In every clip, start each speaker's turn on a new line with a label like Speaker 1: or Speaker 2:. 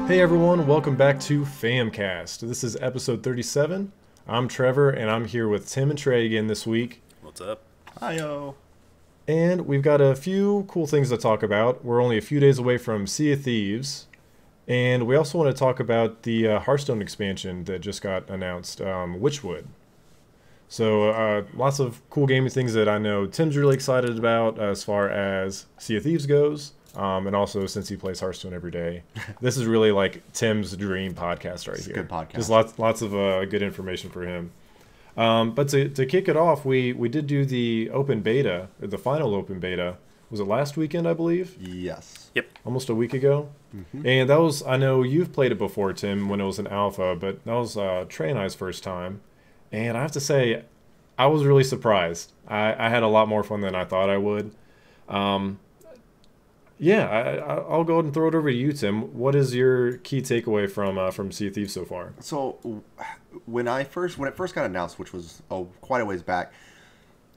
Speaker 1: Hey everyone, welcome back to FAMcast. This is episode 37. I'm Trevor, and I'm here with Tim and Trey again this week.
Speaker 2: What's up?
Speaker 3: Hi-yo.
Speaker 1: And we've got a few cool things to talk about. We're only a few days away from Sea of Thieves. And we also want to talk about the Hearthstone expansion that just got announced, Witchwood. So lots of cool gaming things that I know Tim's really excited about as far as Sea of Thieves goes. And also, since he plays Hearthstone every day, this is really like Tim's dream podcast right here.
Speaker 3: Good podcast.
Speaker 1: Just lots of good information for him. But to kick it off, we did do the open beta, the final open beta. Was it last weekend, I believe?
Speaker 3: Yes.
Speaker 2: Yep.
Speaker 1: Almost a week ago.
Speaker 3: Mm-hmm.
Speaker 1: And that was, I know you've played it before, Tim, when it was an alpha, but that was Trey and I's first time. And I have to say, I was really surprised. I had a lot more fun than I thought I would. Yeah, I'll go ahead and throw it over to you, Tim. What is your key takeaway from Sea of Thieves so far?
Speaker 3: So when it first got announced, which was quite a ways back,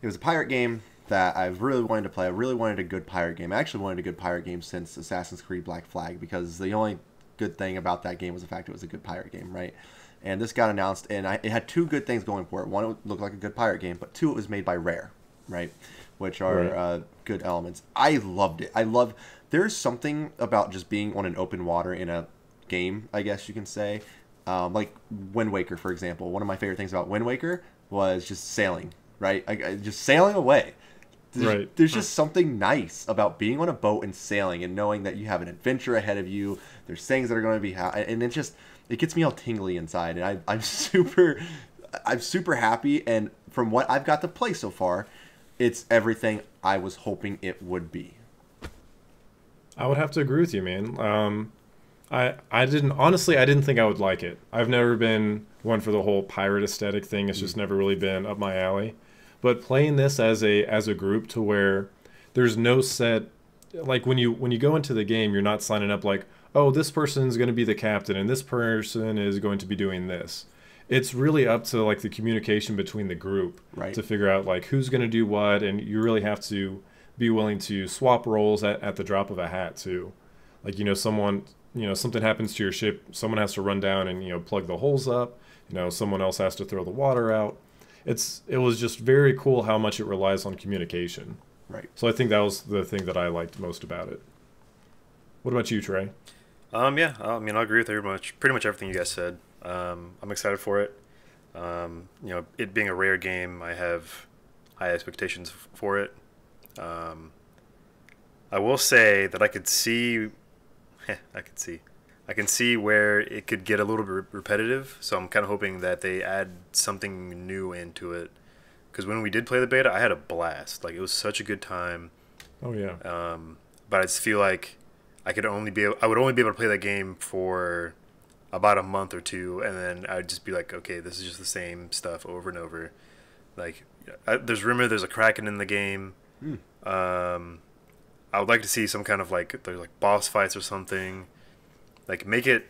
Speaker 3: it was a pirate game that I've really wanted to play. I really wanted a good pirate game. I actually wanted a good pirate game since Assassin's Creed Black Flag, because the only good thing about that game was the fact it was a good pirate game, right? And this got announced, and it had two good things going for it. One, it looked like a good pirate game, but two, it was made by Rare, right? Which are
Speaker 1: Right.
Speaker 3: good elements. I loved it. There's something about just being on an open water in a game, I guess you can say. Like Wind Waker, for example. One of my favorite things about Wind Waker was just sailing, right? Just sailing away. There's just something nice about being on a boat and sailing and knowing that you have an adventure ahead of you. There's things that are going to be and it gets me all tingly inside, and I'm super happy. And from what I've got to play so far, it's everything I was hoping it would be.
Speaker 1: I would have to agree with you, man. I didn't think I would like it. I've never been one for the whole pirate aesthetic thing. It's just never really been up my alley. But playing this as a group, to where there's no set, like when you go into the game, you're not signing up like, oh, this person's going to be the captain and this person is going to be doing this. It's really up to like the communication between the group,
Speaker 3: Right.
Speaker 1: to figure out like who's going to do what, and you really have to be willing to swap roles at the drop of a hat too. Like, something happens to your ship, someone has to run down and plug the holes up. Someone else has to throw the water out. It was just very cool how much it relies on communication.
Speaker 3: Right.
Speaker 1: So I think that was the thing that I liked most about it. What about you, Trey?
Speaker 2: Yeah, I mean, I agree with pretty much everything you guys said. I'm excited for it. It being a rare game, I have high expectations for it. I will say that I can see where it could get a little bit repetitive. So I'm kind of hoping that they add something new into it. Because when we did play the beta, I had a blast. Like, it was such a good time.
Speaker 1: Oh yeah.
Speaker 2: But I just feel like I would only be able to play that game for about a month or two, and then I'd just be like, okay, this is just the same stuff over and over. Like, there's a Kraken in the game. I would like to see some kind of there's boss fights or something. Like, make it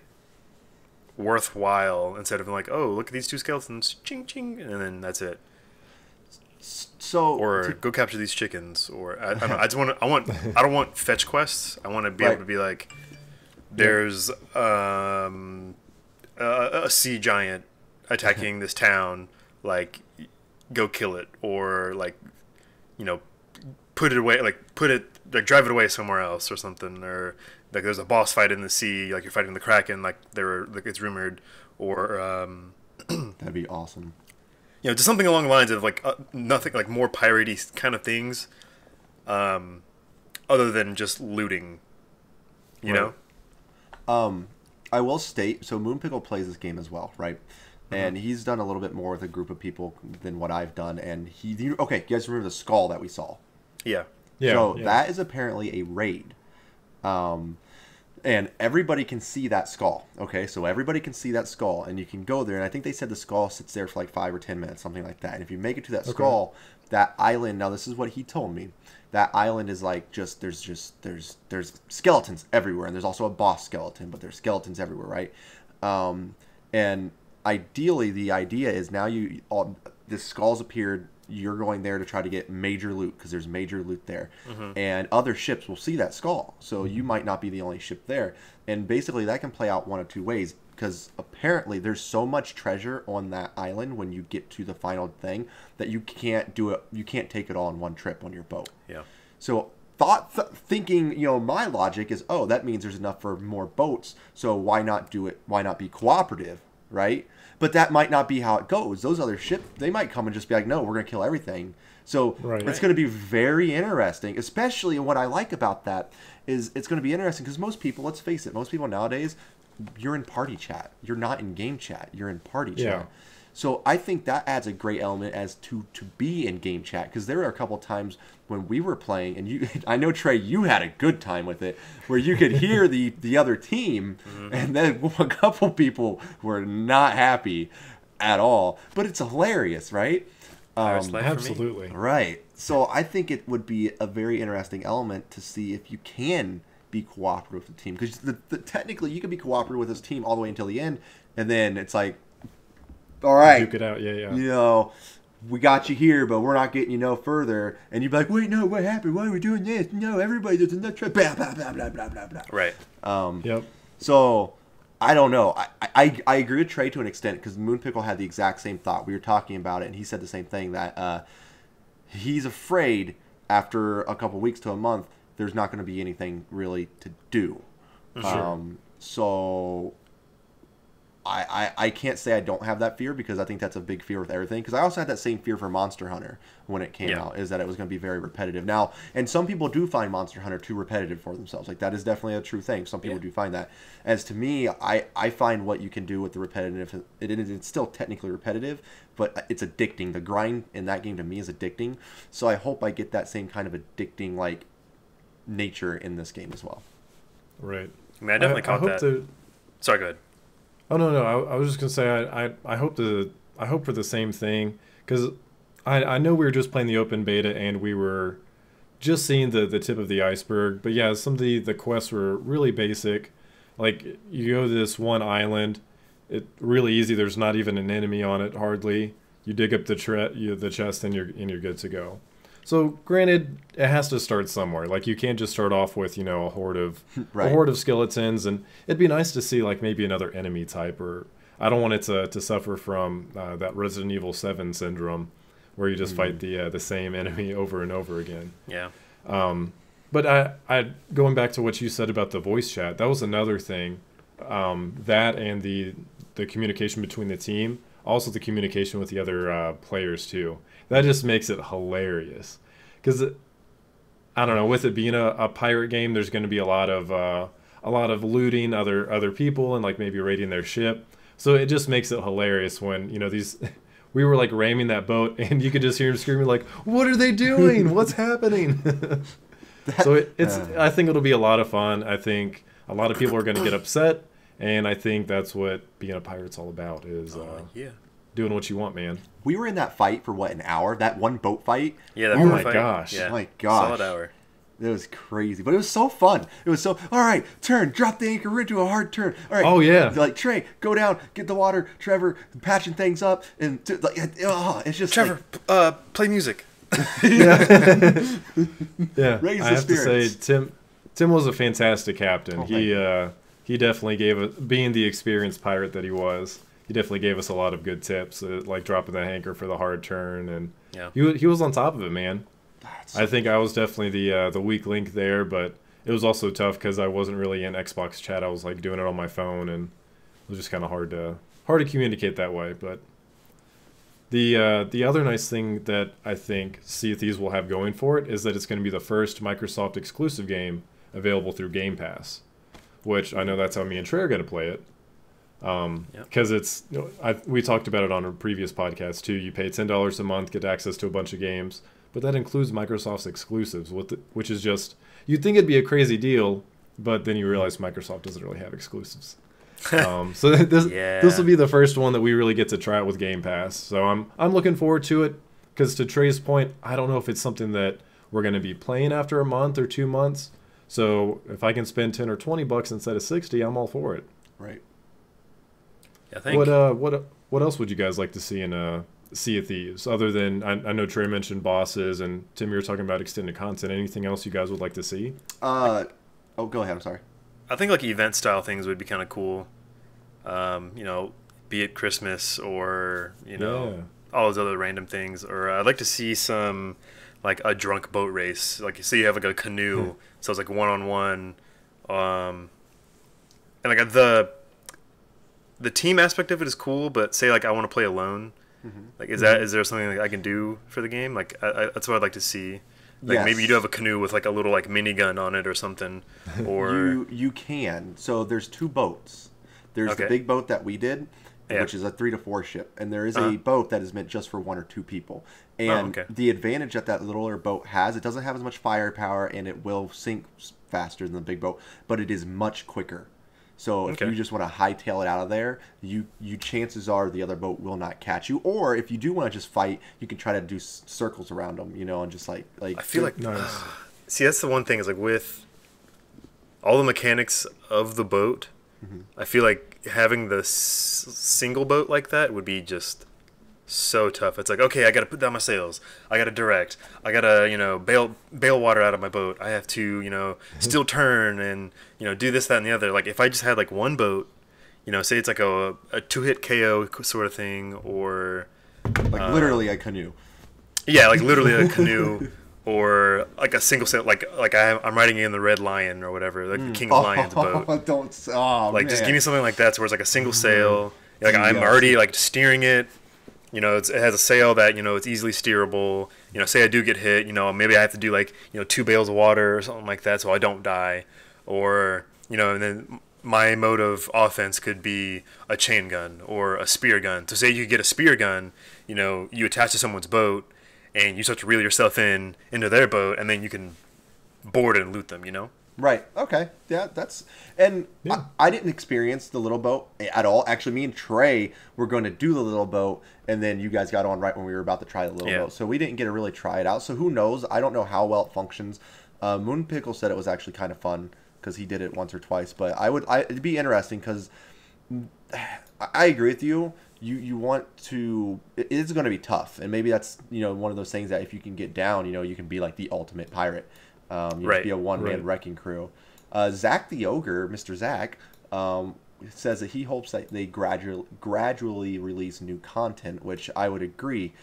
Speaker 2: worthwhile instead of like, oh, look at these two skeletons, ching ching, and then that's it. Or go capture these chickens, or I don't know. I don't want fetch quests. I want to be able to be like, there's a sea giant attacking this town, like, go kill it, or put it away, drive it away somewhere else or something, or like there's a boss fight in the sea, like you're fighting the Kraken, it's rumored, or
Speaker 3: That'd be awesome.
Speaker 2: just something along the lines of nothing like more piratey kind of things, other than just looting. You
Speaker 1: Right.
Speaker 3: know. I will state, so Moonpickle plays this game as well, right? And he's done a little bit more with a group of people than what I've done. And you guys remember the skull that we saw?
Speaker 2: Yeah.
Speaker 1: Yeah.
Speaker 3: So
Speaker 1: yeah.
Speaker 3: that is apparently a raid. And everybody can see that skull. Okay, so everybody can see that skull, and you can go there. And I think they said the skull sits there for like 5 or 10 minutes, something like that. And if you make it to that skull, that island. Now this is what he told me. That island is like there's skeletons everywhere, and there's also a boss skeleton, but there's skeletons everywhere, right? And ideally, the idea is now this skull's appeared you're going there to try to get major loot because there's major loot there. And other ships will see that skull. So you might not be the only ship there. And basically that can play out one of two ways, because apparently there's so much treasure on that island when you get to the final thing that you can't do it. You can't take it all in one trip on your boat.
Speaker 2: Yeah.
Speaker 3: So thinking, my logic is, oh, that means there's enough for more boats. So why not do it? Why not be cooperative, right? But that might not be how it goes. Those other ships, they might come and just be like, no, we're going to kill everything. So it's going to be very interesting, especially what I like about that is it's going to be interesting because most people, let's face it, most people nowadays, you're in party chat. You're not in game chat. You're in party chat. So I think that adds a great element as to be in game chat, because there were a couple times when we were playing, and I know, Trey, you had a good time with it, where you could hear the other team, and then a couple people were not happy at all. But it's hilarious, right?
Speaker 1: Absolutely.
Speaker 3: Right. So I think it would be a very interesting element to see if you can be cooperative with the team, because technically you could be cooperative with this team all the way until the end, and then it's like, all right,
Speaker 1: duke it out.
Speaker 3: We got you here, but we're not getting you no further. And you'd be like, wait, no, what happened? Why are we doing this? No, everybody does a nut trip. Blah, blah, blah, blah, blah, blah, blah.
Speaker 2: Right.
Speaker 3: So I don't know. I agree with Trey to an extent, because Moonpickle had the exact same thought. We were talking about it, and he said the same thing, that he's afraid after a couple weeks to a month, there's not going to be anything really to do. So I can't say I don't have that fear, because I think that's a big fear with everything. Because I also had that same fear for Monster Hunter when it came out, is that it was going to be very repetitive. Now, and some people do find Monster Hunter too repetitive for themselves. Like, that is definitely a true thing. Some people do find that. As to me, I find what you can do with the repetitive, it's still technically repetitive, but it's addicting. The grind in that game to me is addicting. So I hope I get that same kind of addicting, like, nature in this game as well.
Speaker 1: Right.
Speaker 2: I mean, I definitely caught that. Sorry, go ahead.
Speaker 1: Oh no, I was just gonna say I hope for the same thing, because I know we were just playing the open beta and we were just seeing the tip of the iceberg. But yeah, some of the quests were really basic. Like, you go to this one island, it's really easy. There's not even an enemy on it hardly. You dig up the chest and you're good to go. So granted, it has to start somewhere. Like, you can't just start off with, a horde of skeletons, and it'd be nice to see, like, maybe another enemy type. Or I don't want it to suffer from that Resident Evil 7 syndrome, where you just fight the same enemy over and over again.
Speaker 2: Yeah.
Speaker 1: But I going back to what you said about the voice chat, that was another thing. That and the communication between the team, also the communication with the other players too. That just makes it hilarious, because I don't know, with it being a pirate game, there's going to be a lot of looting other people and, like, maybe raiding their ship. So it just makes it hilarious when these we were, like, ramming that boat and you could just hear them screaming, like, what are they doing? What's happening? So it's I think it'll be a lot of fun. I think a lot of people are going to get upset, and I think that's what being a pirate's all about, is doing what you want, man.
Speaker 3: We were in that fight for an hour? That one boat fight?
Speaker 2: Yeah, that
Speaker 1: boat
Speaker 2: fight.
Speaker 1: Gosh.
Speaker 2: Yeah.
Speaker 3: Oh my gosh.
Speaker 2: Solid hour.
Speaker 3: It was crazy, but it was so fun. It was so, all right, turn, drop the anchor into a hard turn. All right.
Speaker 1: Oh, yeah.
Speaker 3: Like, Trey, go down, get the water. Trevor, patching things up. And, it's just
Speaker 2: Trevor, play music.
Speaker 1: Yeah.
Speaker 3: Raise
Speaker 1: I
Speaker 3: the
Speaker 1: have
Speaker 3: spirits.
Speaker 1: to say, Tim was a fantastic captain.
Speaker 3: Oh,
Speaker 1: He definitely gave us, being the experienced pirate that he was, he definitely gave us a lot of good tips, like dropping the anchor for the hard turn, and he was on top of it, man. I think I was definitely the weak link there, but it was also tough because I wasn't really in Xbox chat. I was, like, doing it on my phone, and it was just kind of hard to communicate that way. But the other nice thing that I think Sea of Thieves will have going for it is that it's going to be the first Microsoft exclusive game available through Game Pass, which I know that's how me and Trey are going to play it. Because it's, we talked about it on a previous podcast too. You pay $10 a month, get access to a bunch of games, but that includes Microsoft's exclusives, which is just, you'd think it'd be a crazy deal, but then you realize Microsoft doesn't really have exclusives. So this will be the first one that we really get to try it with Game Pass. So I'm looking forward to it, because to Trey's point, I don't know if it's something that we're going to be playing after a month or 2 months. So if I can spend $10 or $20 instead of $60, I'm all for it.
Speaker 3: Right.
Speaker 2: I think.
Speaker 1: What else would you guys like to see in Sea of Thieves, other than I know Trey mentioned bosses, and Tim, you were talking about extended content. Anything else you guys would like to see?
Speaker 3: Oh, go ahead. I'm sorry.
Speaker 2: I think like event style things would be kind of cool. You know, be it Christmas or all those other random things. Or I'd like to see some like a drunk boat race. Like say you have like a canoe, so it's like 1-on-1. And like the team aspect of it is cool, but say like I want to play alone. Like is there something like I can do for the game? Like that's what I'd like to see. Like maybe you do have a canoe with like a little like minigun on it or something, or
Speaker 3: you can. So there's 2 boats. There's the big boat that we did, which is a 3 to 4 ship, and there is a boat that is meant just for 1 or 2 people. And the advantage that littler boat has, it doesn't have as much firepower, and it will sink faster than the big boat, but it is much quicker. So if you just want to hightail it out of there, you chances are the other boat will not catch you. Or if you do want to just fight, you can try to do circles around them, and just like
Speaker 2: I feel like
Speaker 1: nice.
Speaker 2: See, that's the one thing is like with all the mechanics of the boat, I feel like having the single boat like that would be just so tough. It's like, okay, I got to put down my sails. I got to direct. I got to, bail water out of my boat. I have to, still turn and, do this, that, and the other. Like, if I just had, like, one boat, say it's like a 2-hit KO sort of thing, or...
Speaker 3: Like, literally a canoe.
Speaker 2: Yeah, like, literally a canoe, or, like, a single sail. Like I'm riding in the Red Lion or whatever, like the King of Lions boat. Just give me something like that, where it's, like, a single sail. Like, I'm already, like, steering it. It has a sail that, it's easily steerable. Say I do get hit, maybe I have to do like, 2 bales of water or something like that so I don't die. Or, and then my mode of offense could be a chain gun or a spear gun. So say you get a spear gun, you attach to someone's boat and you start to reel yourself into their boat, and then you can board and loot them,
Speaker 3: Right. Okay. Yeah, I didn't experience the little boat at all. Actually, me and Trey were going to do the little boat, and then you guys got on right when we were about to try the little boat. So we didn't get to really try it out. So who knows? I don't know how well it functions. Moonpickle said it was actually kind of fun because he did it once or twice. But it'd be interesting because I agree with you. You want to. It is going to be tough, and maybe that's one of those things that if you can get down, you can be like the ultimate pirate. Be a one-man wrecking crew. Zach the Ogre, Mr. Zach, says that he hopes that they gradually release new content, which I would agree.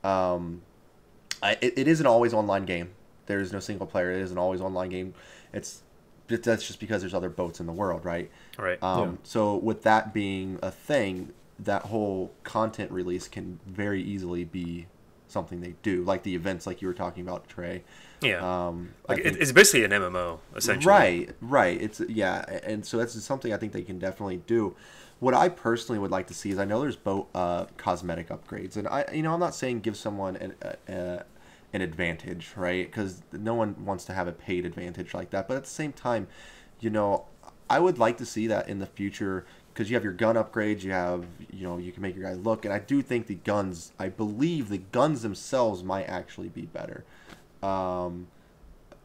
Speaker 3: It is an always online game. There is no single player. It is an always online game. That's just because there's other boats in the world, right?
Speaker 2: Right.
Speaker 3: So with that being a thing, that whole content release can very easily be something they do, like the events like you were talking about, Trey.
Speaker 2: Yeah. It's basically an MMO, essentially.
Speaker 3: Right. And so that's something I think they can definitely do. What I personally would like to see is, I know there's boat cosmetic upgrades, and I'm not saying give someone an advantage, right? Because no one wants to have a paid advantage like that. But at the same time, I would like to see that in the future, because you have your gun upgrades, you have, you can make your guy look, and I do think I believe the guns themselves might actually be better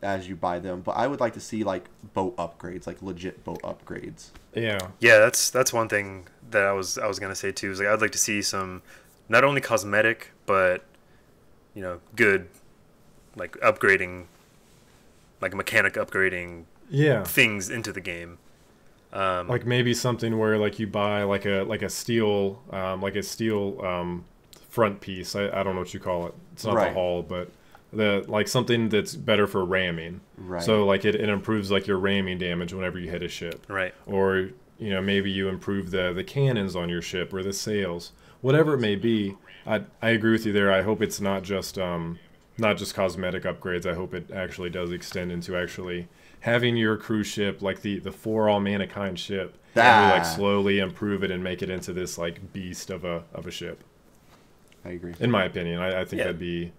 Speaker 3: as you buy them. But I would like to see like boat upgrades, like legit boat upgrades.
Speaker 1: Yeah,
Speaker 2: that's one thing that I was gonna say too. Is like I'd like to see some, not only cosmetic, but good, like upgrading, like mechanic upgrading things into the game.
Speaker 1: Like maybe something where like you buy like a steel front piece. I don't know what you call it. It's not the hull, but something that's better for ramming.
Speaker 3: Right.
Speaker 1: So like it improves like your ramming damage whenever you hit a ship.
Speaker 2: Right.
Speaker 1: Or maybe you improve the cannons on your ship or the sails, whatever it may be. I agree with you there. I hope it's not just cosmetic upgrades. I hope it actually does extend into actually having your cruise ship, like the 4-all Manakind ship, and like slowly improve it and make it into this like beast of a ship.
Speaker 3: I agree.
Speaker 1: In my opinion, I think that'd be.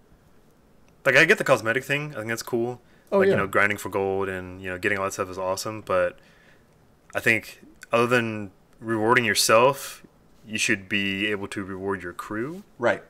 Speaker 2: Like, I get the cosmetic thing. I think that's cool. Grinding for gold and getting all that stuff is awesome. But I think other than rewarding yourself, you should be able to reward your crew.
Speaker 3: Right.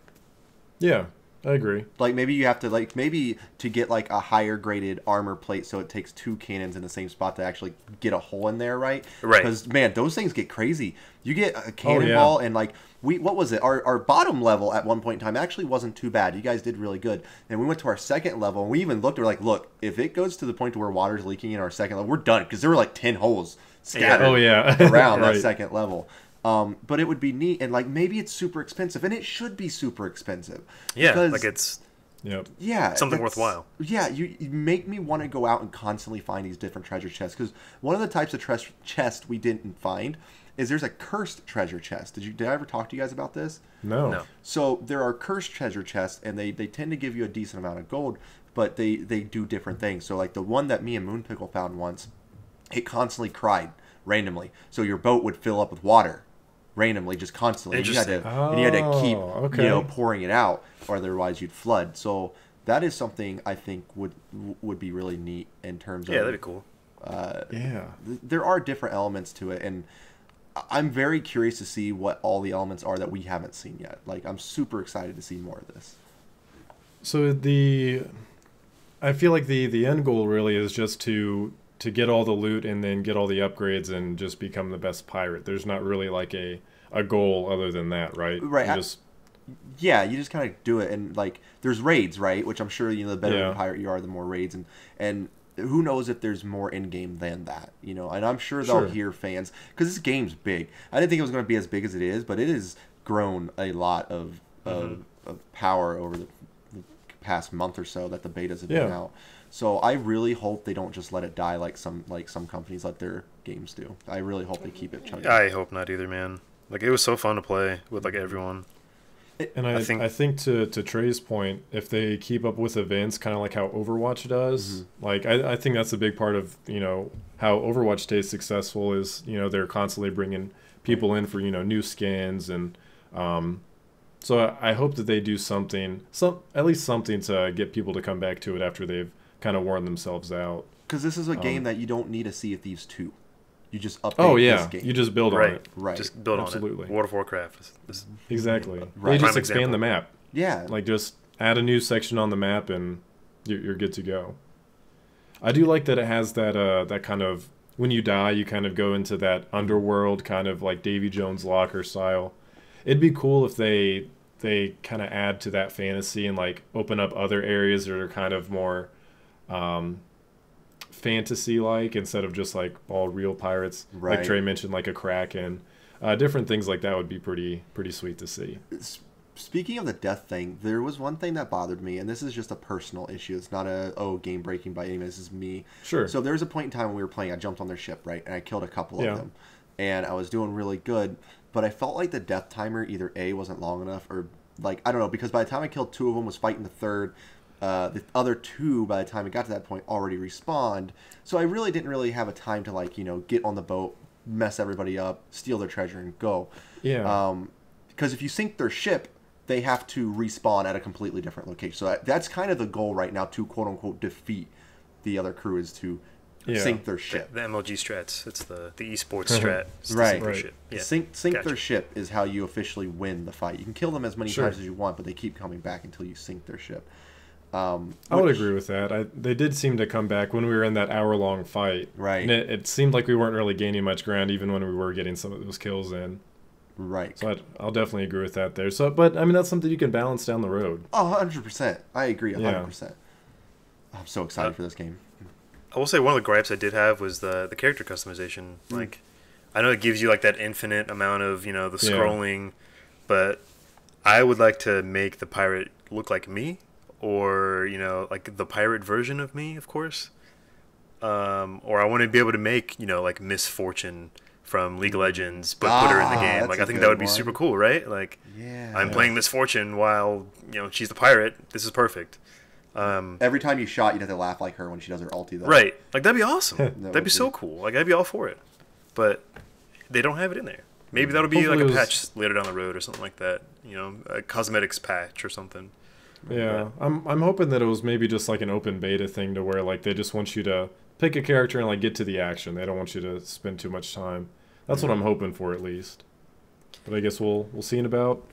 Speaker 1: Yeah. I agree.
Speaker 3: Like maybe you have to maybe to get like a higher graded armor plate, so it takes 2 cannons in the same spot to actually get a hole in there, right?
Speaker 2: Right.
Speaker 3: Because man, those things get crazy. You get a
Speaker 1: yeah.
Speaker 3: cannonball and like what was it? Our bottom level at one point in time actually wasn't too bad. You guys did really good. And we went to our second level and we even looked. We're like, look, if it goes to the point to where water's leaking in our second level, we're done because there were like 10 holes scattered around
Speaker 1: right.
Speaker 3: that second level. But it would be neat, and like maybe it's super expensive, and it should be super expensive.
Speaker 2: Yeah,
Speaker 3: because,
Speaker 2: like it's something worthwhile.
Speaker 3: Yeah, you make me want to go out and constantly find these different treasure chests, because one of the types of chest we didn't find is there's a cursed treasure chest. Did I ever talk to you guys about this?
Speaker 1: No.
Speaker 3: So there are cursed treasure chests, and they tend to give you a decent amount of gold, but they do different things. So like the one that me and Moonpickle found once, it constantly cried randomly. So your boat would fill up with water randomly, just constantly. And you had to keep pouring it out, or otherwise you'd flood. So that is something I think would be really neat in terms of
Speaker 2: that'd be cool.
Speaker 3: There are different elements to it, and I'm very curious to see what all the elements are that we haven't seen yet. Like I'm super excited to see more of this.
Speaker 1: So I feel like the end goal really is just to get all the loot and then get all the upgrades and just become the best pirate. There's not really like a goal other than that, right?
Speaker 3: Right.
Speaker 1: You
Speaker 3: just kind of do it, and like there's raids, right? Which I'm sure the better of a pirate you are, the more raids, and who knows if there's more in game than that, And I'm sure they'll hear fans, because this game's big. I didn't think it was going to be as big as it is, but it has grown a lot of power over the past month or so that the betas have been out. So I really hope they don't just let it die like some companies let their games do. I really hope they keep it chunky.
Speaker 2: I hope not either, man. Like it was so fun to play with like everyone.
Speaker 1: And I think to Trey's point, if they keep up with events, kind of like how Overwatch does, like I think that's a big part of how Overwatch stays successful is they're constantly bringing people in for new skins, and so I hope that they do at least something to get people to come back to it after they've kind of worn themselves out.
Speaker 3: Because this is a game that you don't need to see a Thieves 2. You just update this game.
Speaker 1: You just build on it.
Speaker 3: Right.
Speaker 2: Just build
Speaker 1: Absolutely.
Speaker 2: on it. World of Warcraft.
Speaker 1: Exactly.
Speaker 3: Right.
Speaker 1: They just
Speaker 2: Prime
Speaker 1: expand
Speaker 2: example.
Speaker 1: the map.
Speaker 3: Yeah.
Speaker 1: Like just add a new section on the map and you're good to go. I do like that it has that kind of, when you die, you kind of go into that underworld kind of like Davy Jones' locker style. It'd be cool if they kind of add to that fantasy and like open up other areas that are kind of more fantasy-like instead of just like all real pirates.
Speaker 3: Right.
Speaker 1: Like Trey mentioned, like a Kraken. Different things like that would be pretty sweet to see.
Speaker 3: Speaking of the death thing, there was one thing that bothered me, and this is just a personal issue. It's not game breaking by any means. This is me.
Speaker 1: Sure.
Speaker 3: So there was a point in time when we were playing, I jumped on their ship, right, and I killed a couple of them, and I was doing really good, but I felt like the death timer either A, wasn't long enough, or like I don't know, because by the time I killed 2 of them, was fighting the third. The other 2, by the time it got to that point, already respawned. So I really didn't have a time to get on the boat, mess everybody up, steal their treasure, and go.
Speaker 1: Yeah.
Speaker 3: Because if you sink their ship, they have to respawn at a completely different location. So that's kind of the goal right now, to quote unquote defeat the other crew, is to sink their ship.
Speaker 2: The MLG strats. It's the esports strat. It's
Speaker 3: Right.
Speaker 2: Sink their ship. Yeah.
Speaker 3: Sink their ship is how you officially win the fight. You can kill them as many times as you want, but they keep coming back until you sink their ship.
Speaker 1: I would agree with that. They did seem to come back when we were in that hour-long fight.
Speaker 3: Right.
Speaker 1: And it seemed like we weren't really gaining much ground even when we were getting some of those kills in.
Speaker 3: Right.
Speaker 1: So I'll definitely agree with that there. So, but I mean, that's something you can balance down the road.
Speaker 3: 100%. I agree 100%. I'm so excited for this game.
Speaker 2: I will say one of the gripes I did have was the character customization. Like, I know it gives you like that infinite amount of the scrolling, but I would like to make the pirate look like me. Or like the pirate version of me, of course. Or I want to be able to make like Miss Fortune from League of Legends, but put her in the game. Like I think that would be super cool, right? Like I'm playing Miss Fortune while she's the pirate. This is perfect.
Speaker 3: Every time you shot, you'd have to laugh like her when she does her ulti, though.
Speaker 2: Right? Like that'd be awesome. That'd be so cool. Like I'd be all for it. But they don't have it in there. Maybe that'll be like a patch later down the road or something like that. A cosmetics patch or something.
Speaker 1: Yeah, I'm hoping that it was maybe just like an open beta thing to where like they just want you to pick a character and like get to the action. They don't want you to spend too much time. That's what I'm hoping for at least. But I guess we'll see in about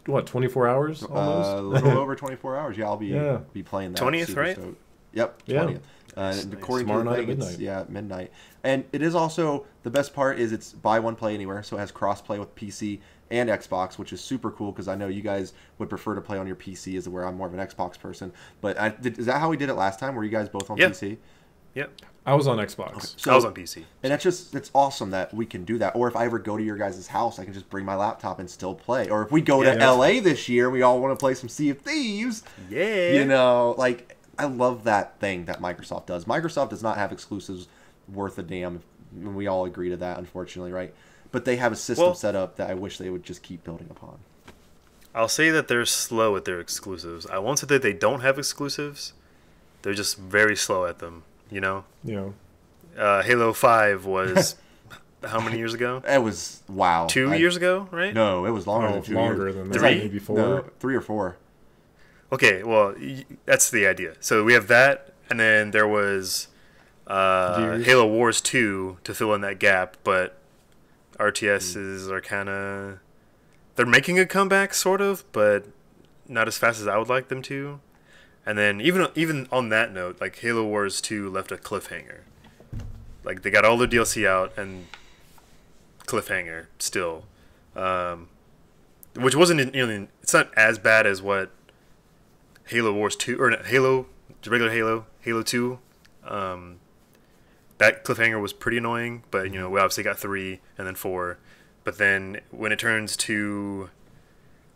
Speaker 1: what, 24 hours almost?
Speaker 3: A little over 24 hours. Yeah, I'll be playing that.
Speaker 2: 20th,
Speaker 3: super
Speaker 2: right?
Speaker 3: stoked. Yep,
Speaker 1: Yeah.
Speaker 3: 20th. And according
Speaker 1: Tomorrow
Speaker 3: to the
Speaker 1: night at
Speaker 3: thing,
Speaker 1: midnight.
Speaker 3: it's midnight. And it is also, the best part is it's buy one, play anywhere. So it has cross-play with PC and Xbox, which is super cool because I know you guys would prefer to play on your PC, is where I'm more of an Xbox person. But is that how we did it last time? Were you guys both on PC?
Speaker 2: Yep.
Speaker 1: I was on Xbox.
Speaker 3: Okay. So,
Speaker 2: I was on PC.
Speaker 3: And it's awesome that we can do that. Or if I ever go to your guys' house, I can just bring my laptop and still play. Or if we go to LA this year, we all want to play some Sea of Thieves.
Speaker 2: Yeah.
Speaker 3: You know, like, I love that thing that Microsoft does. Microsoft does not have exclusives worth a damn. And we all agree to that, unfortunately, right? But they have a system set up that I wish they would just keep building upon.
Speaker 2: I'll say that they're slow at their exclusives. I won't say that they don't have exclusives. They're just very slow at them, you know?
Speaker 1: Yeah.
Speaker 2: Halo 5 was how many years ago?
Speaker 3: It was, wow.
Speaker 2: 2 years ago, right?
Speaker 3: No, it was longer than 2 years.
Speaker 1: Longer than that.
Speaker 2: Three?
Speaker 1: Maybe 4.
Speaker 3: No, 3 or 4.
Speaker 2: Okay, well, that's the idea. So we have that, and then there was Halo Wars 2 to fill in that gap, but RTSs are kind of... They're making a comeback, sort of, but not as fast as I would like them to. And then even on that note, like Halo Wars 2 left a cliffhanger. Like they got all the DLC out and cliffhanger still, which wasn't, you know, it's not as bad as what Halo Wars 2 or Halo, regular Halo 2. That cliffhanger was pretty annoying, but you know we obviously got 3 and then 4. But then when it turns to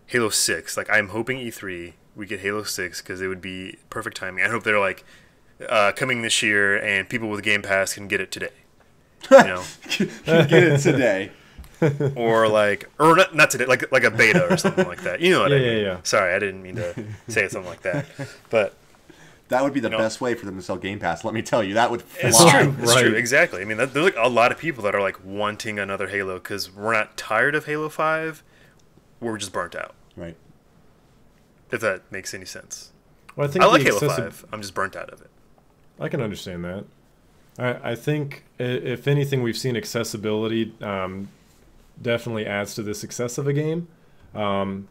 Speaker 2: Halo 6, like I'm hoping E3 we get Halo 6 because it would be perfect timing. I hope they're like coming this year and people with Game Pass can get it today. You know,
Speaker 3: Can get it today.
Speaker 2: or not today, like a beta or something like that. You know what I mean?
Speaker 1: Yeah.
Speaker 2: Sorry, I didn't mean to say something like that, but
Speaker 3: That would be the best way for them to sell Game Pass. Let me tell you, that would fly.
Speaker 2: it's true. It's
Speaker 1: Right.
Speaker 2: true. Exactly. I mean, there's like a lot of people that are like wanting another Halo because we're not tired of Halo 5. We're just burnt out.
Speaker 3: Right.
Speaker 2: If that makes any sense.
Speaker 1: Well, I think
Speaker 2: I like
Speaker 1: the
Speaker 2: Halo 5. I'm just burnt out of it.
Speaker 1: I can understand that. I think, if anything, we've seen accessibility definitely adds to the success of a game.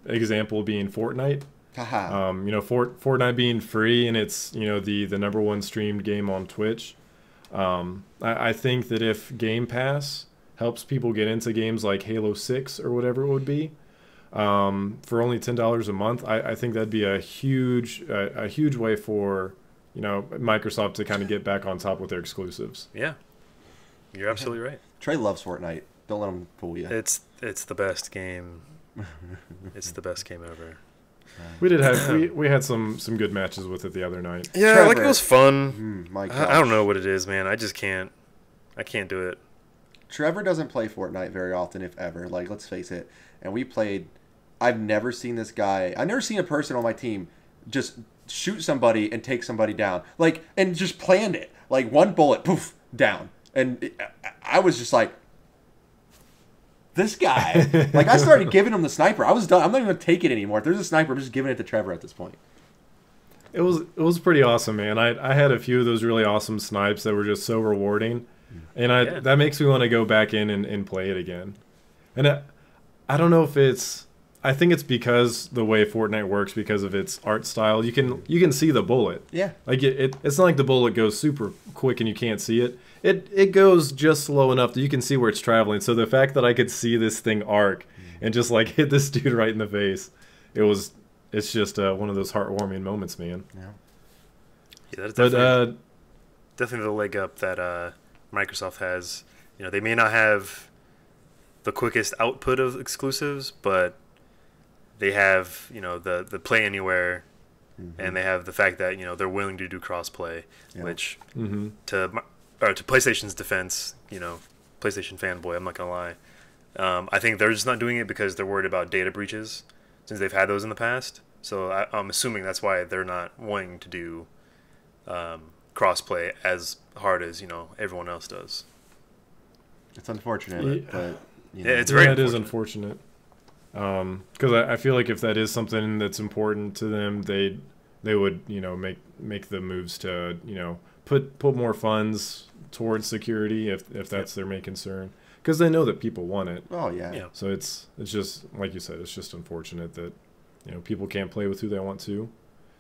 Speaker 1: Example being Fortnite.
Speaker 3: Haha.
Speaker 1: You know, Fortnite being free and it's, you know, the number one streamed game on Twitch. I think that if Game Pass helps people get into games like Halo 6 or whatever it would be, for only $10 a month, I think that'd be a huge way for, you know, Microsoft to kind of get back on top with their exclusives.
Speaker 2: Yeah, you're absolutely right.
Speaker 3: Trey loves Fortnite. Don't let him fool you.
Speaker 2: It's the best game. It's the best game ever.
Speaker 1: We did have we had some good matches with it the other night.
Speaker 2: Yeah,
Speaker 3: Trevor.
Speaker 2: like it was fun.
Speaker 3: My
Speaker 2: I
Speaker 3: gosh.
Speaker 2: don't know what it is, man. I just can't. I can't do it.
Speaker 3: Trevor doesn't play Fortnite very often, if ever. Like, let's face it. And we played. I've never seen this guy. I've never seen a person on my team just shoot somebody and take somebody down. Like, and just planned it. Like, one bullet, poof, down. And I was just like, this guy. Like, I started giving him the sniper. I was done. I'm not even going to take it anymore. If there's a sniper, I'm just giving it to Trevor at this point.
Speaker 1: It was pretty awesome, man. I had a few of those really awesome snipes that were just so rewarding, and that makes me want to go back in and play it again. And I don't know if it's. I think it's because the way Fortnite works, because of its art style. You can see the bullet.
Speaker 3: Yeah.
Speaker 1: Like it's not like the bullet goes super quick and you can't see it. It goes just slow enough that you can see where it's traveling. So the fact that I could see this thing arc and just like hit this dude right in the face, it's just one of those heartwarming moments, man.
Speaker 3: Yeah.
Speaker 2: Yeah, that's definitely the leg up that Microsoft has. You know, they may not have the quickest output of exclusives, but they have, you know, the play anywhere, and they have the fact that, you know, they're willing to do crossplay, which to PlayStation's defense, you know, PlayStation fanboy, I'm not gonna lie, I think they're just not doing it because they're worried about data breaches, since they've had those in the past. So I'm assuming that's why they're not wanting to do crossplay as hard as, you know, everyone else does.
Speaker 3: It's unfortunate, but you know.
Speaker 2: Yeah, it's very
Speaker 1: it is unfortunate. Because I feel like if that is something that's important to them, they would, you know, make the moves to, you know, put more funds towards security if that's their main concern, because they know that people want it.
Speaker 3: Oh yeah.
Speaker 2: Yeah.
Speaker 1: So it's just like you said, it's just unfortunate that people can't play with who they want to.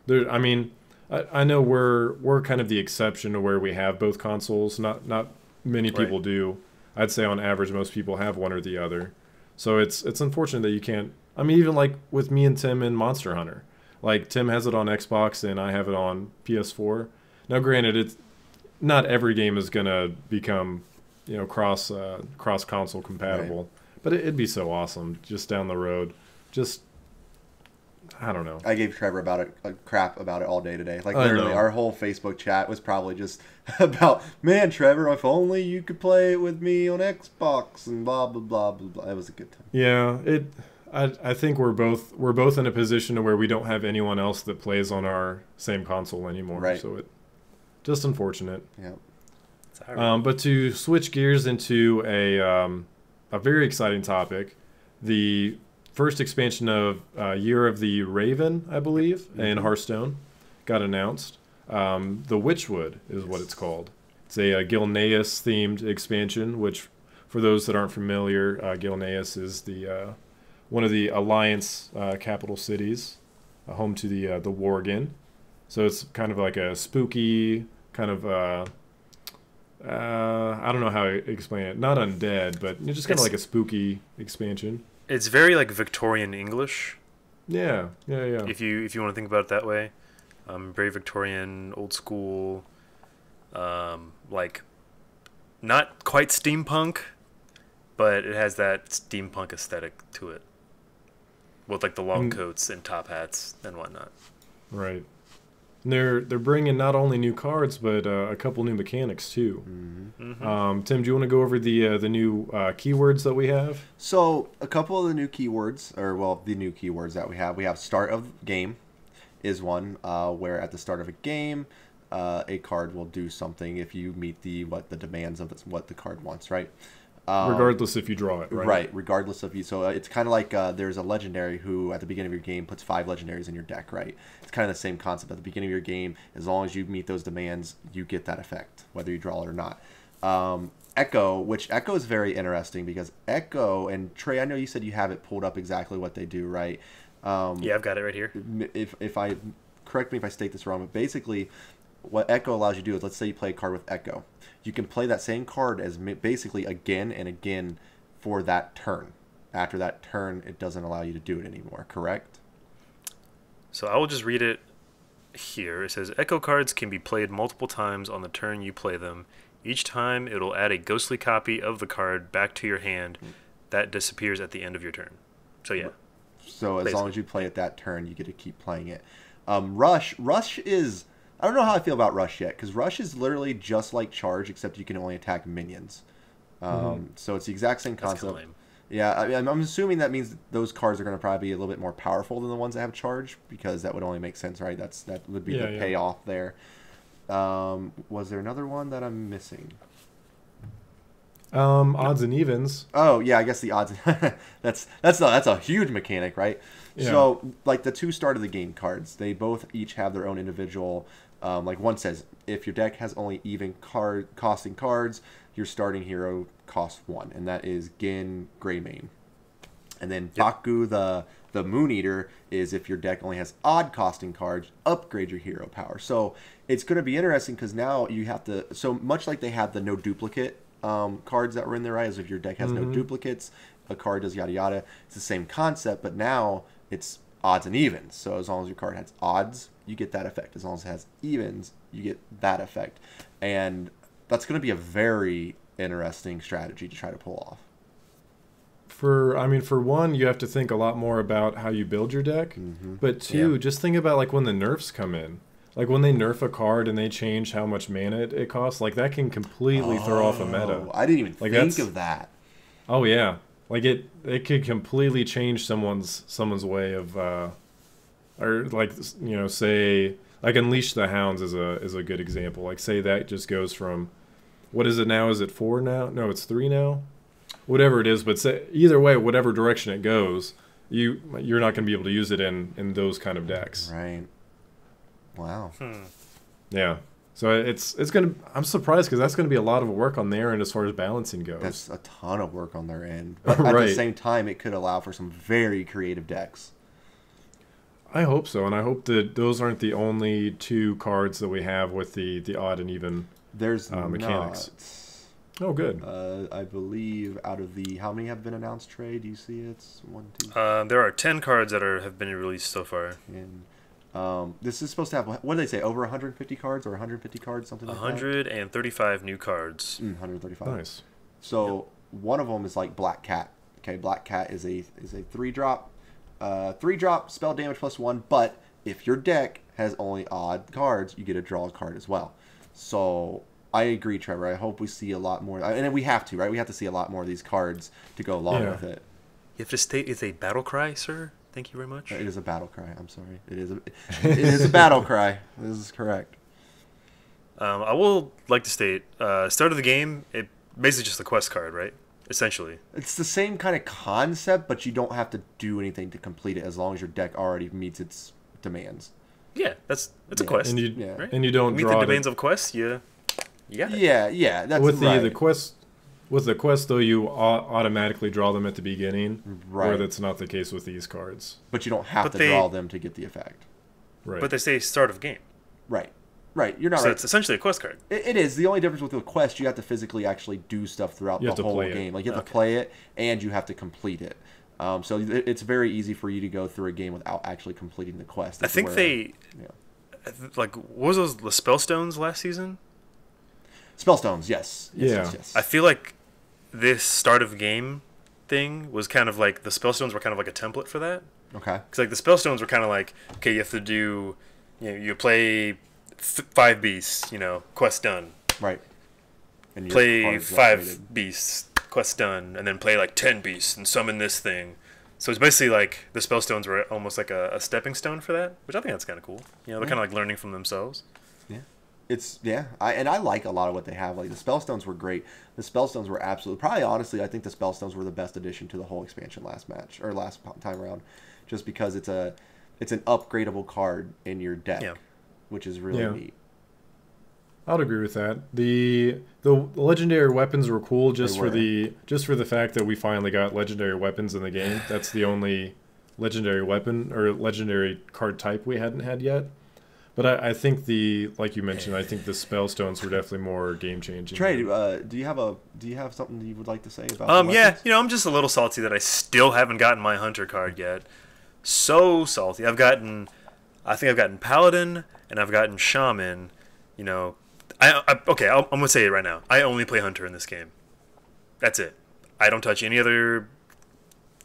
Speaker 1: I mean, I know we're kind of the exception to where we have both consoles. Not many people do. I'd say on average most people have one or the other. So it's unfortunate that you can't. I mean, even like with me and Tim in Monster Hunter, like Tim has it on Xbox and I have it on PS4. Now, granted, it's not every game is gonna become cross console compatible,
Speaker 3: Right.
Speaker 1: but it'd be so awesome just down the road. Just I don't know.
Speaker 3: I gave Trevor crap about it all day today. Like
Speaker 1: I
Speaker 3: literally,
Speaker 1: know.
Speaker 3: our whole Facebook chat was probably just about, man, Trevor, if only you could play it with me on Xbox and blah blah blah blah blah. It was a good time.
Speaker 1: Yeah, I think we're both in a position to where we don't have anyone else that plays on our same console anymore.
Speaker 3: Right.
Speaker 1: So it just unfortunate.
Speaker 3: Yeah.
Speaker 1: But to switch gears into a very exciting topic, the first expansion of Year of the Raven, I believe, in Hearthstone, got announced. The Witchwood is what it's called. It's a Gilneas themed expansion, which, for those that aren't familiar, Gilneas is the one of the Alliance capital cities, home to the Worgen. So it's kind of like a spooky kind of I don't know how to explain it. Not undead, but just kind of like a spooky expansion.
Speaker 2: It's very like Victorian English.
Speaker 1: Yeah.
Speaker 2: If you want to think about it that way, very Victorian, old school, like not quite steampunk, but it has that steampunk aesthetic to it, with like the long coats and top hats and whatnot.
Speaker 1: Right. And they're bringing not only new cards, but a couple new mechanics too. Tim, do you want to go over the new keywords that we have?
Speaker 3: So a couple of the new keywords, the new keywords that we have start of game is one, where at the start of a game, a card will do something if you meet the demands of what the card wants, right?
Speaker 1: Regardless if you draw it, right?
Speaker 3: Right, regardless of you. So it's kind of like there's a legendary who at the beginning of your game puts 5 legendaries in your deck, right? It's kind of the same concept. At the beginning of your game, as long as you meet those demands, you get that effect, whether you draw it or not. Echo, which Echo is very interesting because Echo, and Trey, I know you said you have it pulled up exactly what they do, right?
Speaker 2: Yeah, I've got it right here.
Speaker 3: If I, correct me if I state this wrong, but basically what Echo allows you to do is, let's say you play a card with Echo. You can play that same card as basically again and again for that turn. After that turn, it doesn't allow you to do it anymore, correct?
Speaker 2: So I will just read it here. It says, Echo cards can be played multiple times on the turn you play them. Each time, it'll add a ghostly copy of the card back to your hand that disappears at the end of your turn. So yeah.
Speaker 3: So as long as you play it that turn, you get to keep playing it. Rush is... I don't know how I feel about Rush yet, because Rush is literally just like Charge, except you can only attack minions. So it's the exact same concept.
Speaker 2: Lame.
Speaker 3: Yeah, I'm assuming that means those cards are going to probably be a little bit more powerful than the ones that have Charge, because that would only make sense, right? That would be the payoff there. Was there another one that I'm missing?
Speaker 1: Odds and evens.
Speaker 3: Oh yeah, I guess the odds. that's a huge mechanic, right?
Speaker 1: Yeah.
Speaker 3: So like the 2 start of the game cards, they both each have their own individual. Like one says, if your deck has only even costing cards, your starting hero costs 1, and that is Gin Greymane. And then Baku, the Moon Eater, is if your deck only has odd costing cards, upgrade your hero power. So it's going to be interesting because now you have to. So much like they had the no duplicate cards that were in there, right? As if your deck has no duplicates, a card does yada yada. It's the same concept, but now it's odds and evens. So as long as your card has odds, you get that effect. As long as it has evens, you get that effect. And that's going to be a very interesting strategy to try to pull off.
Speaker 1: For one, you have to think a lot more about how you build your deck. But 2, just think about like when the nerfs come in. Like when they nerf a card and they change how much mana it costs, like that can completely throw off a meta.
Speaker 3: I didn't even think of that.
Speaker 1: Oh yeah. Like it could completely change someone's way of or like say like Unleash the Hounds is a good example. Like say that just goes from what is it now? Is it 4 now? No, it's 3 now. Whatever it is, but say, either way, whatever direction it goes, you're not going to be able to use it in those kind of decks.
Speaker 3: Right. Wow.
Speaker 1: Yeah. So it's gonna. I'm surprised because that's gonna be a lot of work on their end as far as balancing goes.
Speaker 3: That's a ton of work on their end. But at the same time, it could allow for some very creative decks.
Speaker 1: I hope so, and I hope that those aren't the only 2 cards that we have with the odd and even mechanics. Not. Oh, good.
Speaker 3: I believe out of the how many have been announced, Trey? Do you see it? It's 1, 2.
Speaker 2: There are 10 cards that have been released so far.
Speaker 3: And this is supposed to have, what did they say? Over 150 cards or 150 cards, something like
Speaker 2: 135 new cards.
Speaker 3: 135.
Speaker 1: Nice.
Speaker 3: So one of them is like Black Cat. Okay, Black Cat is a 3-drop. 3-drop spell damage +1, but if your deck has only odd cards, you get to draw a card as well. So I agree, Trevor. I hope we see a lot more, and we have to, right? We have to see a lot more of these cards to go along with it.
Speaker 2: You have to state it's a battle cry, sir. Thank you very much.
Speaker 3: It is a battle cry. I'm sorry. It is a battle cry. This is correct.
Speaker 2: I will like to state, start of the game, it basically just a quest card, right? Essentially,
Speaker 3: it's the same kind of concept, but you don't have to do anything to complete it as long as your deck already meets its demands.
Speaker 2: Yeah, it's a quest,
Speaker 1: and you
Speaker 2: right?
Speaker 1: and you don't
Speaker 2: meet
Speaker 1: draw
Speaker 2: the demands of quests. You got it.
Speaker 3: Yeah. That's
Speaker 1: with
Speaker 3: right.
Speaker 1: the quest. With the quest, though, you automatically draw them at the beginning, where that's not the case with these cards.
Speaker 3: But you don't have to draw them to get the effect.
Speaker 1: Right.
Speaker 2: But they say start of game.
Speaker 3: Right. You're not
Speaker 2: so
Speaker 3: right.
Speaker 2: It's essentially a quest card.
Speaker 3: It is. The only difference with the quest, you have to physically actually do stuff throughout the whole game. Like you have to play it, and you have to complete it. So it's very easy for you to go through a game without actually completing the quest.
Speaker 2: I think what was those, the Spellstones last season?
Speaker 3: Spellstones, yes.
Speaker 2: I feel like this start of game thing was kind of like, the Spellstones were kind of like a template for that.
Speaker 3: Okay.
Speaker 2: Because like the Spellstones were kind of like, okay, you have to do, you play 5 beasts, quest done.
Speaker 3: Right. And
Speaker 2: play 5 beasts, quest done, and then play like 10 beasts and summon this thing. So it's basically like the Spellstones were almost like a stepping stone for that, which I think that's kind of cool. They're kind of like learning from themselves.
Speaker 3: I like a lot of what they have. Like the Spellstones were great. The Spellstones were probably honestly, I think the Spellstones were the best addition to the whole expansion last time around, just because it's an upgradable card in your deck, which is really neat.
Speaker 1: I would agree with that. The legendary weapons were cool just for the fact that we finally got legendary weapons in the game. That's the only legendary weapon or legendary card type we hadn't had yet. But I think like you mentioned, I think the Spellstones were definitely more game changing.
Speaker 3: Trey, do you have something that you would like to say about?
Speaker 2: I'm just a little salty that I still haven't gotten my Hunter card yet. So salty. I think I've gotten Paladin and I've gotten Shaman. I'm gonna say it right now. I only play Hunter in this game. That's it. I don't touch any other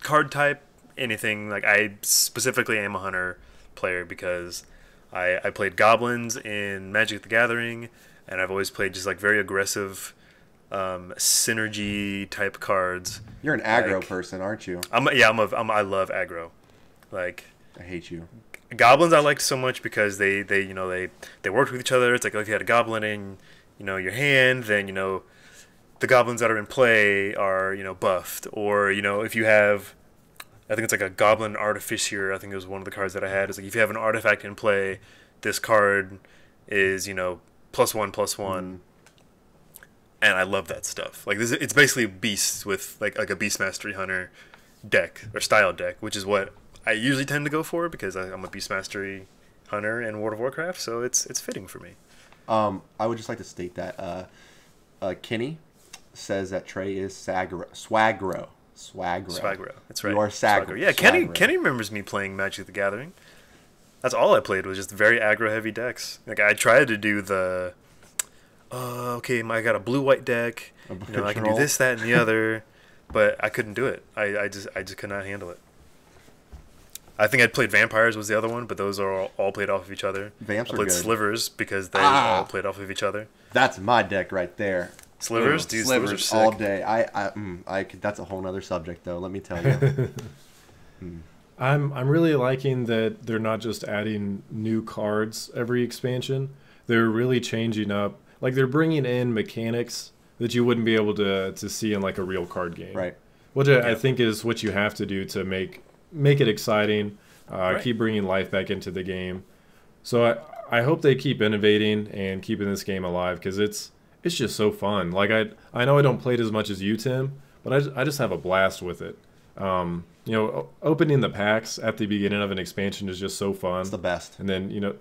Speaker 2: card type, anything. Like I specifically am a Hunter player because I played Goblins in Magic the Gathering, and I've always played just like very aggressive, synergy type cards.
Speaker 3: You're an aggro person, aren't you?
Speaker 2: I love aggro. Like
Speaker 3: I hate you.
Speaker 2: Goblins I liked so much because they worked with each other. It's like if you had a goblin in your hand, then the goblins that are in play are buffed, or if you have, I think it's like a Goblin Artificier. I think it was one of the cards that I had. It's like if you have an artifact in play, this card is +1/+1, and I love that stuff. Like it's basically beasts with like a Beast Mastery Hunter deck or style deck, which is what I usually tend to go for because I'm a Beast Mastery Hunter in World of Warcraft, so it's fitting for me.
Speaker 3: I would just like to state that Kenny says that Trey is Swagro.
Speaker 2: That's right.
Speaker 3: You are Swagro.
Speaker 2: Yeah, Kenny remembers me playing Magic the Gathering. That's all I played was just very aggro heavy decks. Like I tried to do the I got a blue-white deck. I can do this, that, and the other, but I couldn't do it. I just could not handle it. I think I'd played Vampires was the other one, but those are all played off of each other.
Speaker 3: Vamps
Speaker 2: I played
Speaker 3: are good.
Speaker 2: Slivers because they all played off of each other.
Speaker 3: That's my deck right there.
Speaker 2: Slivers, dude,
Speaker 3: Slivers
Speaker 2: are sick.
Speaker 3: all day. I could, that's a whole nother subject though. Let me tell you.
Speaker 1: I'm really liking that they're not just adding new cards every expansion. They're really changing up. Like they're bringing in mechanics that you wouldn't be able to see in like a real card game.
Speaker 3: Right.
Speaker 1: Which I think is what you have to do to make it exciting.
Speaker 2: Right.
Speaker 1: Keep bringing life back into the game. So I hope they keep innovating and keeping this game alive because it's just so fun. Like I know I don't play it as much as you, Tim, but I just have a blast with it. You know, opening the packs at the beginning of an expansion is just so fun.
Speaker 3: It's the best.
Speaker 1: And then, you know,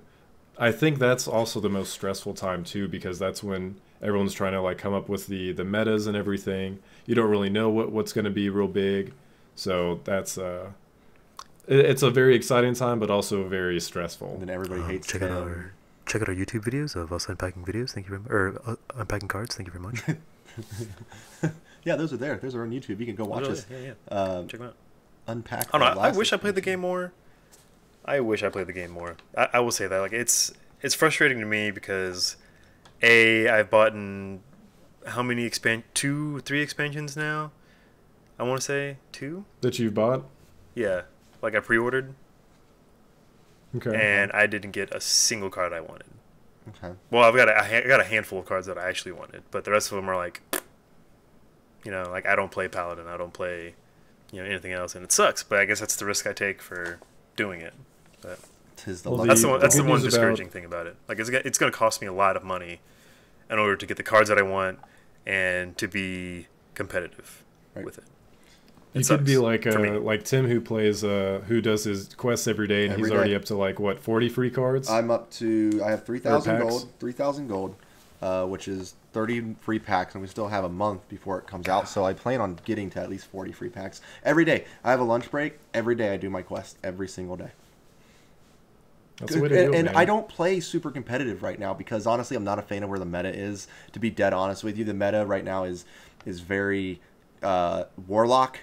Speaker 1: I think that's also the most stressful time too, because that's when everyone's trying to like come up with the metas and everything. You don't really know what's going to be real big, so that's it's a very exciting time, but also very stressful.
Speaker 3: And then everybody hates
Speaker 2: check out our YouTube videos of us unpacking videos. Thank you very much. Or unpacking cards. Thank you very much.
Speaker 3: Yeah, those are there. Those are on YouTube. You can go watch us.
Speaker 2: Yeah. Check them out.
Speaker 3: Unpack.
Speaker 2: I don't know. I wish I played the game more. I will say that. Like it's frustrating to me because I've bought in how many 3 expansions now? I want to say 2
Speaker 1: that you've bought.
Speaker 2: Yeah, like I pre-ordered.
Speaker 1: Okay.
Speaker 2: And I didn't get a single card I wanted.
Speaker 3: Okay.
Speaker 2: Well, I got a handful of cards that I actually wanted, but the rest of them are like, you know, like I don't play Paladin, I don't play, you know, anything else, and it sucks. But I guess that's the risk I take for doing it. But that's the one discouraging thing about it. Like it's going to cost me a lot of money in order to get the cards that I want and to be competitive with it.
Speaker 1: You could be like Tim who does his quests every day, and he's already up to like what 40 free cards.
Speaker 3: I have 3,000 gold, which is 30 free packs, and we still have a month before it comes out. So I plan on getting to at least 40 free packs every day. I have a lunch break every day. I do my quest every single day.
Speaker 1: That's the way to do it,
Speaker 3: and
Speaker 1: man.
Speaker 3: I don't play super competitive right now because honestly, I'm not a fan of where the meta is. To be dead honest with you, the meta right now is very Warlock,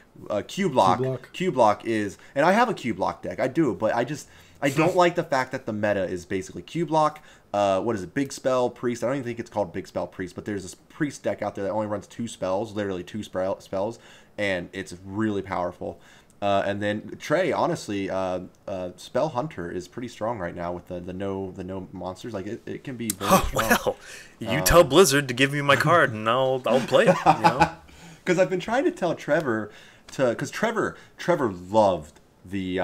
Speaker 3: Q block is, and I have a Q block deck. I do, but I don't like the fact that the meta is basically Q block. What is it? Big spell priest. I don't even think it's called big spell priest, but there's this priest deck out there that only runs 2 spells, literally 2 spells, and it's really powerful. And then Trey, honestly, Spell Hunter is pretty strong right now with the no monsters. Like it can be very strong.
Speaker 2: Well, you tell Blizzard to give me my card, and I'll play it. You know,
Speaker 3: because I've been trying to tell Trevor because Trevor loved the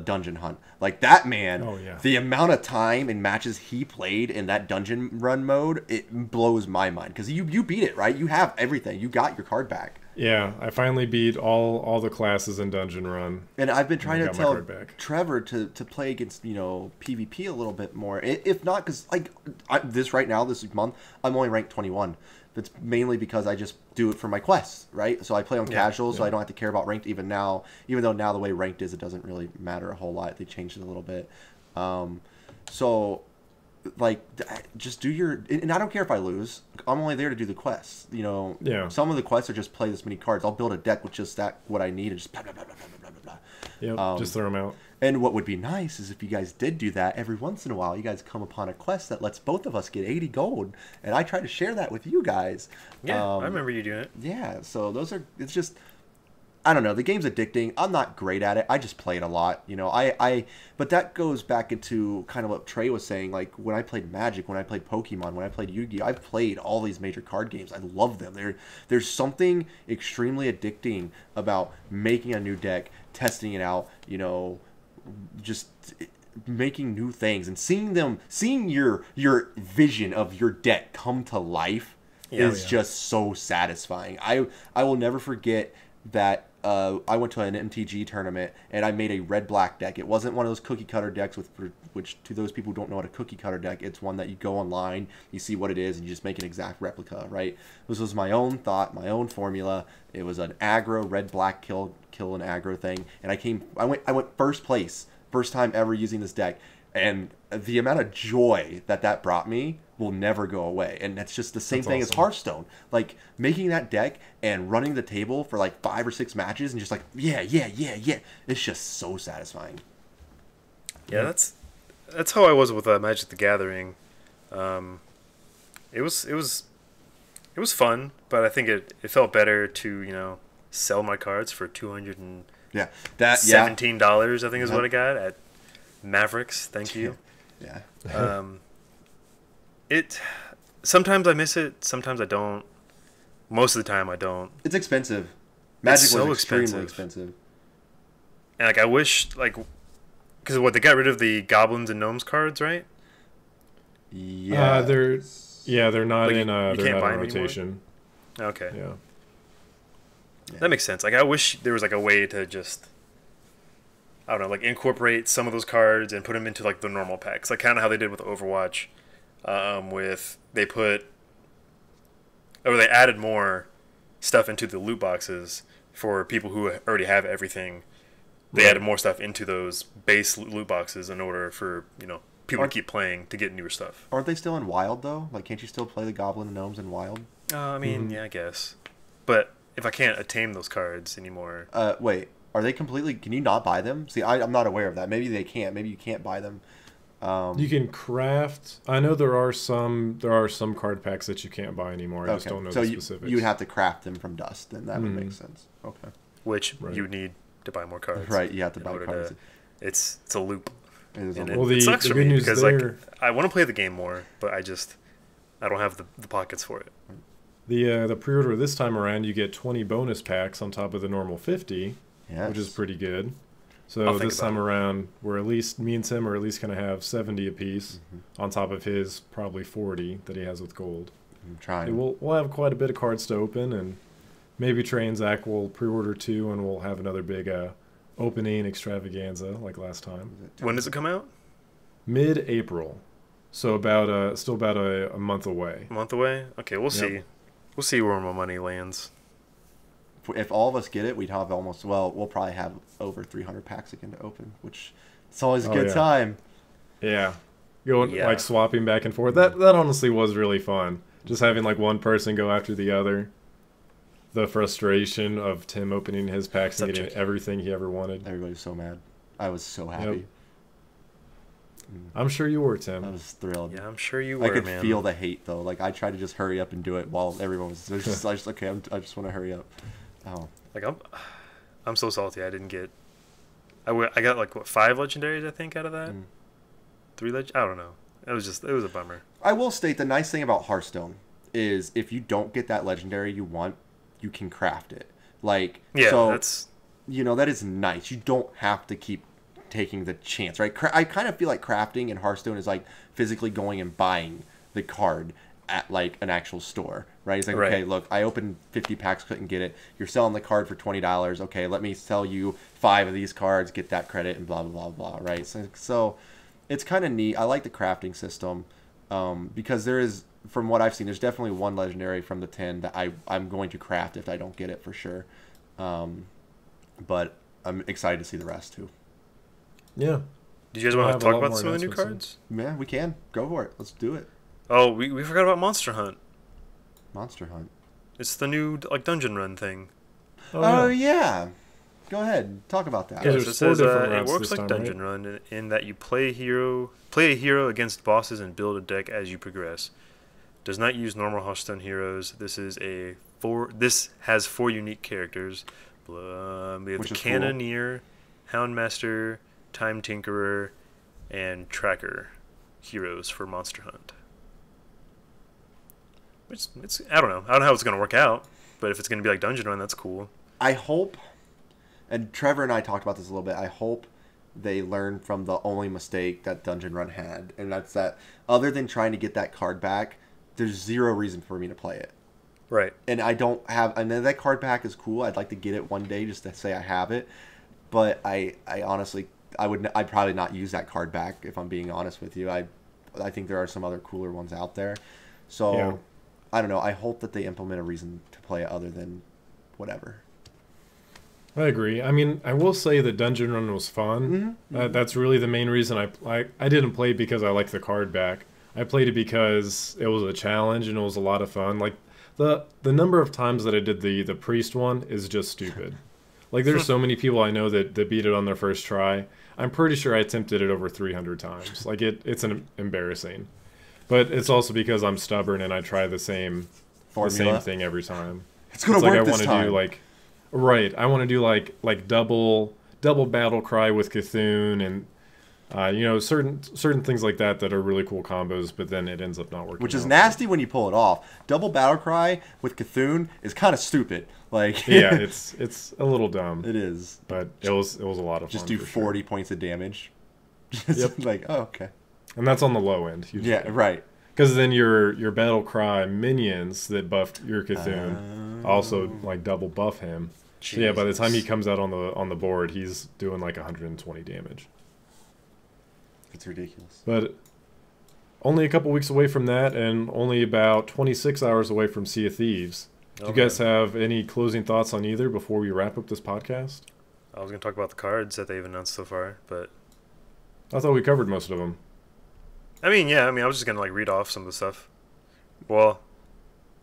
Speaker 3: dungeon hunt. Like that man, the amount of time and matches he played in that dungeon run mode, it blows my mind. Because you beat it, right? You have everything. You got your card back.
Speaker 1: Yeah, I finally beat all the classes in Dungeon Run.
Speaker 3: And I've been trying to tell Trevor to play against, you know, PvP a little bit more. If not, because like this month, I'm only ranked 21. That's mainly because I just do it for my quests, right? So I play on casual, so I don't have to care about ranked even though now the way ranked is, it doesn't really matter a whole lot. They changed it a little bit. So like just do your, and I don't care if I lose. I'm only there to do the quests, you know. Some of the quests are just play this many cards. I'll build a deck with just what I need and just blah blah blah blah blah blah blah.
Speaker 1: Just throw them out.
Speaker 3: And what would be nice is if you guys did do that every once in a while, you guys come upon a quest that lets both of us get 80 gold, and I try to share that with you guys.
Speaker 2: I remember you doing it.
Speaker 3: Yeah, so it's just, I don't know, the game's addicting. I'm not great at it. I just play it a lot, you know. But that goes back into kind of what Trey was saying. Like when I played Magic, when I played Pokemon, when I played Yu-Gi-Oh, I've played all these major card games. I love them. There's something extremely addicting about making a new deck, testing it out, you know, just making new things and seeing your vision of your deck come to life is just so satisfying. I will never forget that I went to an MTG tournament and I made a red-black deck. It wasn't one of those cookie-cutter decks, which to those people who don't know what a cookie-cutter deck, it's one that you go online, you see what it is, and you just make an exact replica, right? This was my own thought, my own formula. It was an aggro, red-black kill an aggro thing, and I went first place, first time ever using this deck, and the amount of joy that brought me will never go away. And that's just the same thing as Hearthstone. Like making that deck and running the table for like 5 or 6 matches and just like yeah. It's just so satisfying.
Speaker 2: Yeah, that's how I was with Magic the Gathering. It was fun, but I think it felt better to, you know, sell my cards for $217. I think is what I got at Mavericks. Thank you.
Speaker 3: Yeah.
Speaker 2: Sometimes I miss it. Sometimes I don't. Most of the time I don't.
Speaker 3: It's expensive. Magic was extremely expensive.
Speaker 2: And like I wish, like, because they got rid of the goblins and gnomes cards, right?
Speaker 3: Yeah.
Speaker 1: they're not
Speaker 2: Like,
Speaker 1: in
Speaker 2: you
Speaker 1: they're
Speaker 2: can't
Speaker 1: not
Speaker 2: buy
Speaker 1: in
Speaker 2: them anymore?
Speaker 1: rotation.
Speaker 2: Okay.
Speaker 1: Yeah.
Speaker 2: That makes sense. Like, I wish there was like a way to just, I don't know, like incorporate some of those cards and put them into like the normal packs, like kind of how they did with Overwatch. With they put, or they added more stuff into the loot boxes for people who already have everything. They
Speaker 1: Right.
Speaker 2: added more stuff into those base loot boxes in order for people to keep playing to get newer stuff.
Speaker 3: Aren't they still in Wild though? Like, can't you still play the Goblin and Gnomes in Wild?
Speaker 2: I mean, yeah, I guess. But if I can't attain those cards anymore,
Speaker 3: Wait, are they completely? Can you not buy them? See, I'm not aware of that. Maybe they can't. Maybe you can't buy them.
Speaker 1: You can craft. I know there are some card packs that you can't buy anymore. I just don't know
Speaker 3: so
Speaker 1: the specifics.
Speaker 3: you would have to craft them from dust, and that would make sense. Okay.
Speaker 2: which
Speaker 1: Right.
Speaker 2: you need to buy more cards.
Speaker 3: Right, you have to
Speaker 2: in
Speaker 3: buy
Speaker 2: order
Speaker 3: cards.
Speaker 2: to- it's a loop.
Speaker 3: It is a
Speaker 2: And
Speaker 3: loop.
Speaker 1: Well,
Speaker 2: it
Speaker 1: the
Speaker 2: sucks for
Speaker 1: good
Speaker 2: me
Speaker 1: news
Speaker 2: because
Speaker 1: there,
Speaker 2: like I want to play the game more, but I don't have the pockets for it.
Speaker 1: the pre-order this time around, you get 20 bonus packs on top of the normal 50,
Speaker 3: Yes.
Speaker 1: which is pretty good.
Speaker 2: I'll
Speaker 1: So
Speaker 2: think
Speaker 1: this
Speaker 2: about
Speaker 1: time
Speaker 2: it.
Speaker 1: around, we're at least me and Tim are at least going to have 70 apiece on top of his probably 40 that he has with gold.
Speaker 3: I'm trying.
Speaker 1: And we'll have quite a bit of cards to open, and maybe Trey and Zach will pre-order 2, and we'll have another big opening extravaganza like last time.
Speaker 2: When does it come out?
Speaker 1: Mid-April, so still about a month away.
Speaker 2: A month away? Okay, we'll see. We'll see where my money lands.
Speaker 3: If all of us get it, we'd have almost. Well, we'll probably have over 300 packs again to open, which it's always a
Speaker 1: Oh,
Speaker 3: good
Speaker 1: yeah.
Speaker 3: time.
Speaker 1: Yeah, going
Speaker 2: Yeah.
Speaker 1: like swapping back and forth. That honestly was really fun. Just having like one person go after the other. The frustration of Tim opening his packs and getting
Speaker 2: Subject.
Speaker 1: everything he ever wanted.
Speaker 3: Everybody's so mad. I was so happy.
Speaker 1: I'm sure you were,
Speaker 3: I
Speaker 1: Tim.
Speaker 3: was thrilled.
Speaker 2: Yeah, I'm sure you were,
Speaker 3: I could
Speaker 2: man.
Speaker 3: feel the hate though. Like I tried to just hurry up and do it while everyone was. I just okay. I just want to hurry up. Oh,
Speaker 2: Like I'm so salty. I didn't get. I got like what 5 legendaries I think out of that. 3 I don't know. It was a bummer.
Speaker 3: I will state the nice thing about Hearthstone is if you don't get that legendary you want, you can craft it. Like
Speaker 2: Yeah,
Speaker 3: so,
Speaker 2: that's
Speaker 3: that is nice. You don't have to keep taking the chance, right? I kind of feel like crafting in Hearthstone is like physically going and buying the card at like an actual store, right? It's like,
Speaker 2: Right.
Speaker 3: okay, look, I opened 50 packs, couldn't get it. You're selling the card for $20. Okay, let me sell you 5 of these cards, get that credit, and blah, blah, blah, blah, right? So it's kind of neat. I like the crafting system because there is, from what I've seen, there's definitely one legendary from the 10 that I'm going to craft if I don't get it for sure. But I'm excited to see the rest too.
Speaker 1: Yeah.
Speaker 2: Did you guys
Speaker 1: We'll
Speaker 2: want
Speaker 1: have
Speaker 2: to
Speaker 1: a
Speaker 2: talk
Speaker 1: lot
Speaker 2: about
Speaker 1: more
Speaker 2: some of the new
Speaker 1: announcements
Speaker 2: cards?
Speaker 3: Yeah, we can. Go for it. Let's do it.
Speaker 2: Oh, we forgot about Monster Hunt.
Speaker 3: Monster Hunt.
Speaker 2: It's the new like dungeon run thing.
Speaker 3: Oh, yeah. Go ahead. Talk about that.
Speaker 1: Yeah,
Speaker 2: Yes,
Speaker 1: there's
Speaker 2: it
Speaker 1: 4
Speaker 2: says
Speaker 1: different
Speaker 2: it
Speaker 1: routes
Speaker 2: works
Speaker 1: this
Speaker 2: like
Speaker 1: time,
Speaker 2: dungeon run in that you play a hero against bosses and build a deck as you progress. Does not use normal Hearthstone heroes. This has 4 unique characters. We have
Speaker 3: Which
Speaker 2: the
Speaker 3: is cool.
Speaker 2: Cannoneer, Houndmaster, Time Tinkerer, and Tracker heroes for Monster Hunt. I don't know. I don't know how it's going to work out, but if it's going to be like Dungeon Run, that's cool.
Speaker 3: I hope, and Trevor and I talked about this a little bit, I hope they learn from the only mistake that Dungeon Run had, and that's that other than trying to get that card back, there's 0 reason for me to play it.
Speaker 2: Right.
Speaker 3: And I don't have, I know that card back is cool. I'd like to get it one day just to say I have it, but I honestly, I'd probably not use that card back if I'm being honest with you. I think there are some other cooler ones out there. So,
Speaker 1: Yeah.
Speaker 3: I don't know. I hope that they implement a reason to play it other than whatever.
Speaker 1: I agree. I mean, I will say that Dungeon Run was fun. That's really the main reason I didn't play because I liked the card back. I played it because it was a challenge and it was a lot of fun. Like the number of times that I did the priest one is just stupid. Like there's so many people I know that beat it on their first try. I'm pretty sure I attempted it over 300 times. Like it's embarrassing. But it's also because I'm stubborn and I try the same thing every time.
Speaker 3: It's gonna
Speaker 1: like
Speaker 3: work
Speaker 1: I
Speaker 3: this
Speaker 1: want to
Speaker 3: time.
Speaker 1: do right. I want to do like double battle cry with Cthulhu and certain things like that are really cool combos, but then it ends up not working.
Speaker 3: Which is
Speaker 1: out.
Speaker 3: nasty when you pull it off. Double battle cry with Cthulhu is kind of stupid. Like
Speaker 1: Yeah, it's a little dumb.
Speaker 3: it is.
Speaker 1: But it was a lot of fun.
Speaker 3: Just do
Speaker 1: for
Speaker 3: 40
Speaker 1: sure.
Speaker 3: points of damage. Just
Speaker 1: Yep.
Speaker 3: like, oh, okay.
Speaker 1: And that's on the low end. Usually.
Speaker 3: Yeah, right.
Speaker 1: Because then your battle cry minions that buff your Cthulhu also like double buff him. So yeah, by the time he comes out on the board, he's doing like 120 damage.
Speaker 3: It's ridiculous.
Speaker 1: But only a couple weeks away from that, and only about 26 hours away from Sea of Thieves. Do you guys have any closing thoughts on either before we wrap up this podcast?
Speaker 2: I was going to talk about the cards that they've announced so far, but
Speaker 1: I thought we covered most of them.
Speaker 2: I mean, I was just going to like read off some of the stuff. Well,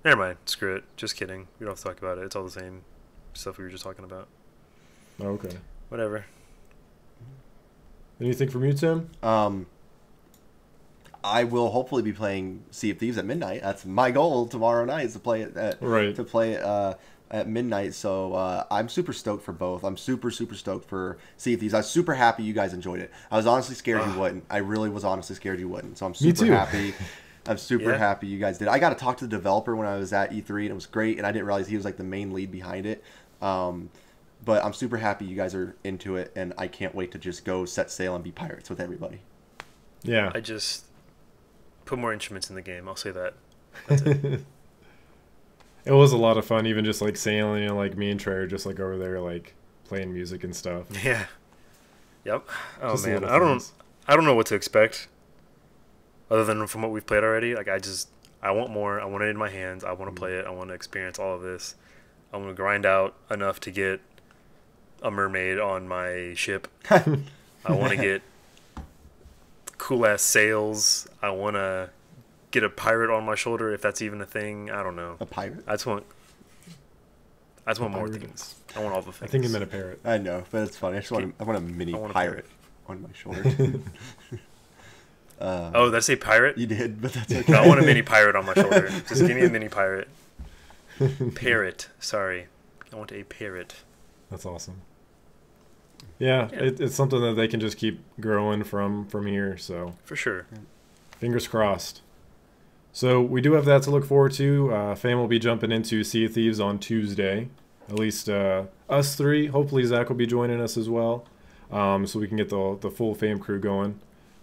Speaker 2: never mind. Screw it. Just kidding. We don't have to talk about it. It's all the same stuff we were just talking about.
Speaker 1: Oh, okay.
Speaker 2: Whatever.
Speaker 1: Anything from you, Tim?
Speaker 3: I will hopefully be playing Sea of Thieves at midnight. That's my goal tomorrow night, is to play it at midnight. So I'm super stoked for both. I'm super stoked for Sea of Thieves. I was super happy you guys enjoyed it. I was honestly scared you wouldn't. I really was honestly scared you wouldn't. So I'm super happy. I'm super happy you guys did. I got to talk to the developer when I was at E3, and it was great. And I didn't realize he was like the main lead behind it. But I'm super happy you guys are into it, and I can't wait to just go set sail and be pirates with everybody.
Speaker 1: Yeah.
Speaker 2: I just put more instruments in the game. I'll say that. That's it.
Speaker 1: It was a lot of fun, even just like sailing, and like me and Trey are just like over there like playing music and stuff.
Speaker 2: Yeah. Yep. Oh
Speaker 1: Just
Speaker 2: man,
Speaker 1: little
Speaker 2: I don't know what to expect, other than from what we've played already. Like I want more. I want it in my hands. I want to play it. I want to experience all of this. I want to grind out enough to get a mermaid on my ship. I want to get cool ass sails. I want to get a pirate on my shoulder, if that's even a thing. I don't know.
Speaker 3: A pirate?
Speaker 2: I just want more things. I want all the things.
Speaker 1: I think you meant a parrot.
Speaker 3: I know, but it's funny. I want a mini pirate on my shoulder.
Speaker 2: Oh, did I say pirate?
Speaker 3: You did, but that's okay.
Speaker 2: No, I want a mini pirate on my shoulder. Just give me a mini pirate. Parrot. Sorry. I want a parrot.
Speaker 1: That's awesome. Yeah, it's something that they can just keep growing from here. So
Speaker 2: For sure.
Speaker 1: fingers crossed. So we do have that to look forward to. Fam will be jumping into Sea of Thieves on Tuesday. At least us three. Hopefully Zach will be joining us as well, so we can get the full Fam crew going.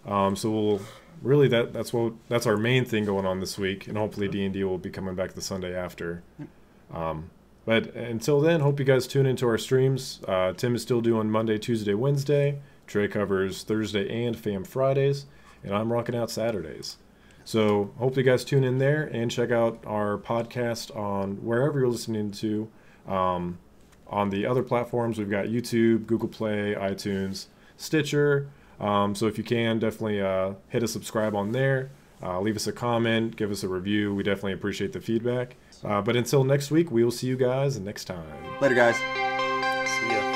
Speaker 1: So we'll really that's our main thing going on this week, and hopefully D&D will be coming back the Sunday after. But until then, hope you guys tune into our streams. Tim is still doing Monday, Tuesday, Wednesday. Trey covers Thursday and Fam Fridays, and I'm rocking out Saturdays. So hope you guys tune in there and check out our podcast on wherever you're listening to. On the other platforms, we've got YouTube, Google Play, iTunes, Stitcher. So if you can, definitely hit a subscribe on there. Leave us a comment, give us a review. We definitely appreciate the feedback. But until next week, we will see you guys next time.
Speaker 3: Later, guys.
Speaker 2: See ya.